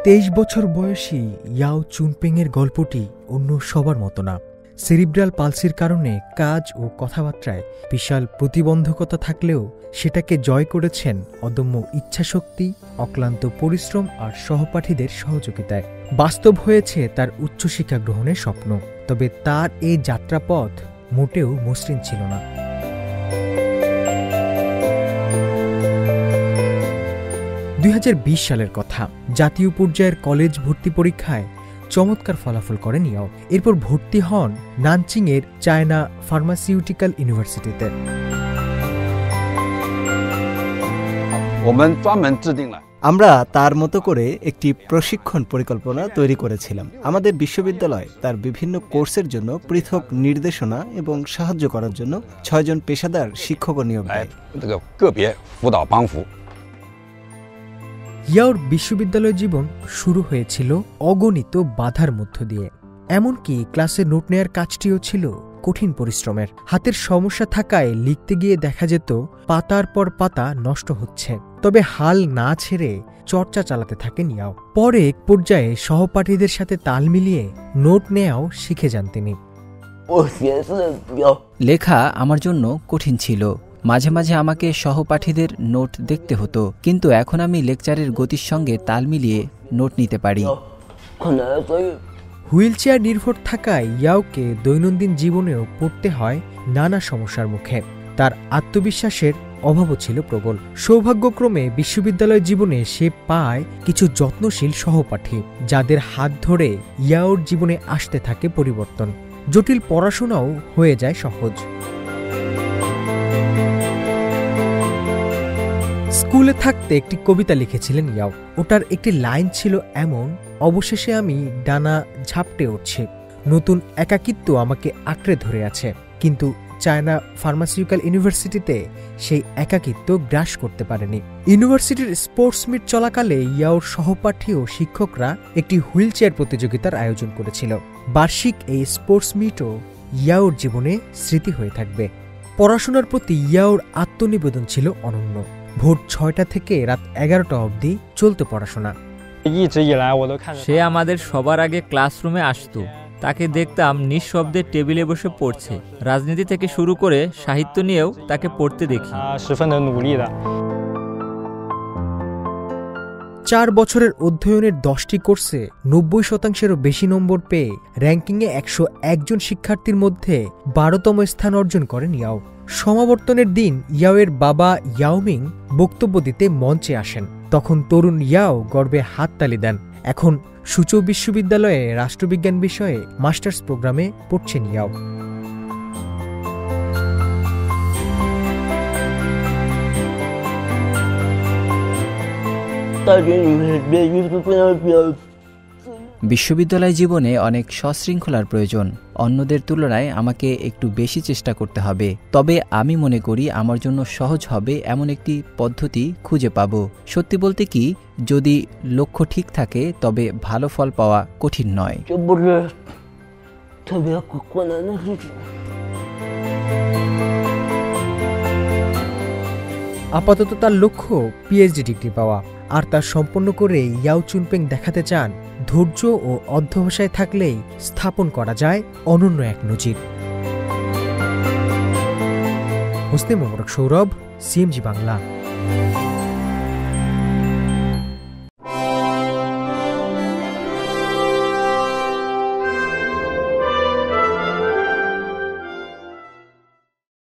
23 বছর বয়সী ইয়াও চুনপেংয়ের গল্পটি অন্য সবার মতো না। সেরিব্রাল পালসির কারণে কাজ ও কথাবার্তায় বিশাল প্রতিবন্ধকতা থাকলেও সেটাকে জয় করেছেন অদম্য ইচ্ছাশক্তি, অক্লান্ত পরিশ্রম আর সহপাঠীদের সহযোগিতায়। বাস্তব হয়েছে তার উচ্চশিক্ষা গ্রহণের স্বপ্ন, তবে তার এই যাত্রাপথ মোটেও মসৃণ ছিল না। 2020 সালের কথা। জাতীয় পর্যায়ের কলেজ ভর্তি পরীক্ষায় চমৎকার ফলাফল করেন ইয়াও। এরপর ভর্তি হন নানচিংয়ের চায়না ফার্মাসিউটিক্যাল ইউনিভার্সিটিতে। আমরা তার মতো করে একটি প্রশিক্ষণ পরিকল্পনা তৈরি করেছিলাম। আমাদের বিশ্ববিদ্যালয় তার বিভিন্ন কোর্সের জন্য পৃথক নির্দেশনা এবং সাহায্য করার জন্য 6 জন পেশাদার শিক্ষক নিয়োগ দেয়। ইয়াওর বিশ্ববিদ্যালয় জীবন শুরু হয়েছিল অগণিত বাধার মধ্য দিয়ে। এমনকি ক্লাসে নোট নেয়ার কাজটিও ছিল কঠিন পরিশ্রমের। হাতের সমস্যা থাকায় লিখতে গিয়ে দেখা যেত পাতার পর পাতা নষ্ট হচ্ছে, তবে হাল না ছেড়ে চর্চা চালাতে থাকেন ইয়াও। পরে এক পর্যায়ে সহপাঠীদের সাথে তাল মিলিয়ে নোট নেয়াও শিখে যান তিনি। লেখা আমার জন্য কঠিন ছিল। মাঝে মাঝে আমাকে সহপাঠীদের নোট দেখতে হতো, কিন্তু এখন আমি লেকচারের গতির সঙ্গে তাল মিলিয়ে নোট নিতে পারি। হুইলচেয়ার নির্ভর থাকায় ইয়াওকে দৈনন্দিন জীবনেও পড়তে হয় নানা সমস্যার মুখে। তার আত্মবিশ্বাসের অভাবও ছিল প্রবল। সৌভাগ্যক্রমে বিশ্ববিদ্যালয় জীবনে সে পায় কিছু যত্নশীল সহপাঠী, যাদের হাত ধরে ইয়াওর জীবনে আসতে থাকে পরিবর্তন। জটিল পড়াশোনাও হয়ে যায় সহজ। স্কুলে থাকতে একটি কবিতা লিখেছিলেন ইয়াও। ওটার একটি লাইন ছিল এমন: অবশেষে আমি ডানা ঝাপটে উঠছি, নতুন একাকিত্ব আমাকে আঁকড়ে ধরে আছে। কিন্তু চায়না ফার্মাসিউটিক্যাল ইউনিভার্সিটিতে সেই একাকিত্ব গ্রাস করতে পারেনি। ইউনিভার্সিটির স্পোর্টস মিট চলাকালে ইয়াওর সহপাঠী ও শিক্ষকরা একটি হুইলচেয়ার প্রতিযোগিতার আয়োজন করেছিল। বার্ষিক এই স্পোর্টস মিটও ইয়াওর জীবনে স্মৃতি হয়ে থাকবে। পড়াশোনার প্রতি ইয়াওর আত্মনিবেদন ছিল অনন্য। ভোর 6টা থেকে রাত 11টা অবধি চলতে পড়াশোনা। সে আমাদের সবার আগে ক্লাসরুমে আসতো। তাকে দেখতাম নিঃশব্দে টেবিলে বসে পড়ছে। রাজনীতি থেকে শুরু করে সাহিত্য নিয়েও তাকে পড়তে দেখি। 4 বছরের অধ্যয়নের 10টি কোর্সে 90%-এরও বেশি নম্বর পেয়ে র্যাঙ্কিংয়ে 101 জন শিক্ষার্থীর মধ্যে 12তম স্থান অর্জন করেন ইয়াও। সমাবর্তনের দিন ইয়াওয়ের বাবা ইয়াওমিং বক্তব্য দিতে মঞ্চে আসেন। তখন তরুণ ইয়াও গর্বে হাততালি দেন। এখন সুচৌ বিশ্ববিদ্যালয়ে রাষ্ট্রবিজ্ঞান বিষয়ে মাস্টার্স প্রোগ্রামে পড়ছেন ইয়াও। বিশ্ববিদ্যালয় জীবনে অনেক সশৃঙ্খলার প্রয়োজন। অন্যদের তুলনায় আমাকে একটু বেশি চেষ্টা করতে হবে, তবে আমি মনে করি আমার জন্য সহজ হবে এমন একটি পদ্ধতি খুঁজে পাব। সত্যি বলতে কি, যদি লক্ষ্য ঠিক থাকে তবে ভালো ফল পাওয়া কঠিন নয়। আপাতত তার লক্ষ্য পিএইচডি ডিগ্রি পাওয়া, আর তা সম্পন্ন করে ইয়াও চুনপেং দেখাতে চান ধৈর্য ও অধ্যবসায় থাকলেই স্থাপন করা যায় অনন্য এক নজির। হোসনে মোবারক সৌরভ, সিএমজি বাংলা।